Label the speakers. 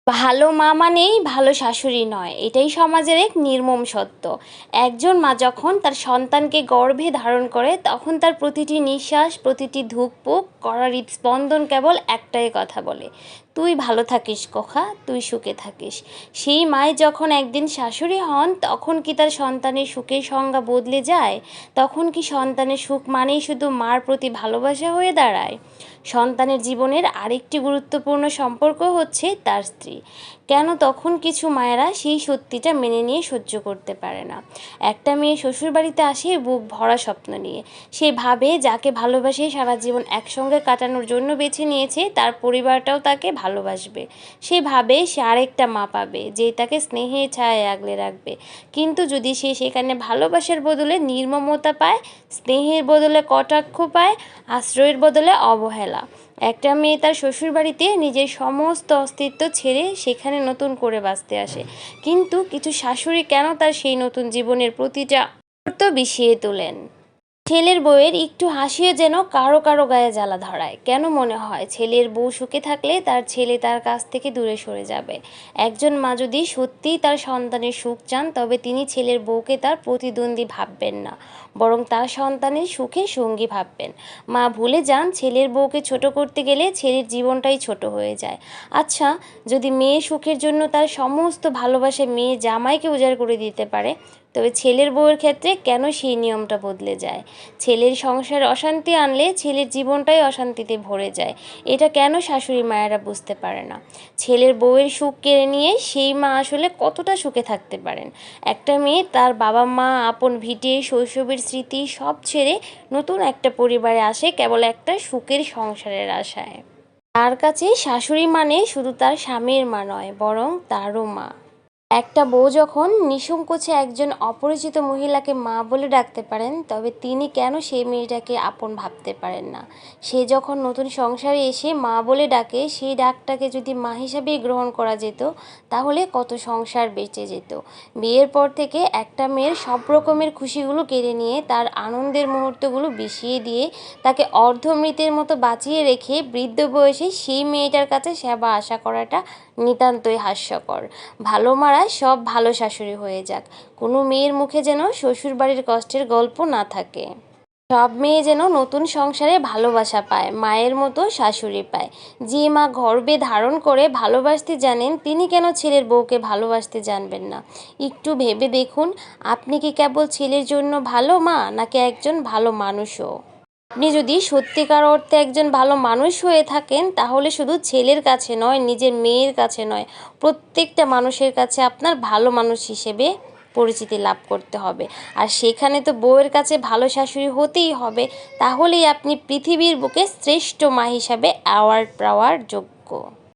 Speaker 1: ভালো মা মানেই ভালো শাশুড়ি নয়, এটাই সমাজের এক নির্মম সত্য। একজন মা যখন তার সন্তানকে গর্ভে ধারণ করে তখন তার প্রতিটি নিঃশ্বাস, প্রতিটি ধুকপুক করা হৃদস্পন্দন কেবল একটাই কথা বলে, তুই ভালো থাকিস খোকা, তুই সুখে থাকিস। সেই মায় যখন একদিন শাশুড়ি হন তখন কি তার সন্তানের সুখের সংজ্ঞা বদলে যায়? তখন কি সন্তানের সুখ মানেই শুধু মার প্রতি ভালোবাসা হয়ে দাঁড়ায়? সন্তানের জীবনের আরেকটি গুরুত্বপূর্ণ সম্পর্ক হচ্ছে তার স্ত্রী। কেন তখন কিছু মায়েরা সেই সত্যিটা মেনে নিয়ে সহ্য করতে পারে না? একটা মেয়ে শ্বশুরবাড়িতে আসে বুক ভরা স্বপ্ন নিয়ে। সে ভাবে যাকে ভালোবাসে সারা জীবন একসঙ্গে কাটানোর জন্য বেছে নিয়েছে তার পরিবারটাও তাকে ভালোবাসবে। সে ভাবে সে আরেকটা মা পাবে যে তাকে স্নেহের ছায়ায় আগলে রাখবে। কিন্তু যদি সে সেখানে ভালোবাসার বদলে নির্মমতা পায়, স্নেহের বদলে কটাক্ষ পায়, আশ্রয়ের বদলে অবহেলা, একটা মেয়ে তার শ্বশুরবাড়িতে নিজের সমস্ত অস্তিত্ব ছেড়ে সেখানে নতুন করে বাঁচতে আসে। কিন্তু কিছু শাশুড়ি কেন তার সেই নতুন জীবনের প্রতিটা মুহূর্ত বিষিয়ে তোলেন? ছেলের বউয়ের একটু হাসিও যেন কারো কারো গায়ে জ্বালা ধরায়। কেন মনে হয় ছেলের বউ সুখে থাকলে তার ছেলে তার কাছ থেকে দূরে সরে যাবে? একজন মা যদি সত্যিই তার সন্তানের সুখ চান তবে তিনি ছেলের বউকে তার প্রতিদ্বন্দ্বী ভাববেন না, বরং তার সন্তানের সুখে সঙ্গী ভাববেন। মা ভুলে যান ছেলের বউকে ছোট করতে গেলে ছেলের জীবনটাই ছোট হয়ে যায়। আচ্ছা, যদি মেয়ে সুখের জন্য তার সমস্ত ভালোবাসা মেয়ে জামাইকে উজাড় করে দিতে পারে, তবে ছেলের বউয়ের ক্ষেত্রে কেন সেই নিয়মটা বদলে যায়? ছেলের সংসারে অশান্তি আনলে ছেলের জীবনটাই অশান্তিতে ভরে যায়। এটা কেন শাশুড়ি মায়েরা বুঝতে পারে না? ছেলের বউয়ের সুখ কেড়ে নিয়ে সেই মা আসলে কতটা সুখে থাকতে পারেন? একটা মেয়ে তার বাবা মা, আপন ভিটে, শৈশবের স্মৃতি সব ছেড়ে নতুন একটা পরিবারে আসে কেবল একটা সুখের সংসারের আশায়। তার কাছে শাশুড়ি মানে শুধু তার স্বামীর মা নয়, বরং তারও মা। একটা বউ যখন নিঃসংকোচে একজন অপরিচিত মহিলাকে মা বলে ডাকতে পারেন, তবে তিনি কেন সেই মেয়েটাকে আপন ভাবতে পারেন না? সে যখন নতুন সংসারে এসে মা বলে ডাকে, সেই ডাকটাকে যদি মা হিসাবেই গ্রহণ করা যেত তাহলে কত সংসার বেঁচে যেত। বিয়ের পর থেকে একটা মেয়ের সব রকমের খুশিগুলো কেড়ে নিয়ে তার আনন্দের মুহূর্তগুলো বিষিয়ে দিয়ে তাকে অর্ধমৃতের মতো বাঁচিয়ে রেখে বৃদ্ধ বয়সে সেই মেয়েটার কাছে সেবা আশা করাটা নিতান্তই হাস্যকর। ভালো মারা সব ভালো শাশুড়ি হয়ে যাক, কোনো মেয়ের মুখে যেন শ্বশুরবাড়ির কষ্টের গল্প না থাকে। সব মেয়ে যেন নতুন সংসারে ভালোবাসা পায়, মায়ের মতো শাশুড়ি পায়। যে মা গর্ভে ধারণ করে ভালোবাসতে জানেন তিনি কেন ছেলের বউকে ভালোবাসতে জানবেন না? একটু ভেবে দেখুন, আপনি কি কেবল ছেলের জন্য ভালো মা, নাকি একজন ভালো মানুষও? আপনি যদি সত্যিকার অর্থে একজন ভালো মানুষ হয়ে থাকেন তাহলে শুধু ছেলের কাছে নয়, নিজের মেয়ের কাছে নয়, প্রত্যেকটা মানুষের কাছে আপনার ভালো মানুষ হিসেবে পরিচিতি লাভ করতে হবে। আর সেখানে তো বউয়ের কাছে ভালো শাশুড়ি হতেই হবে। তাহলেই আপনি পৃথিবীর বুকে শ্রেষ্ঠ মা হিসাবে অ্যাওয়ার্ড পাওয়ার যোগ্য।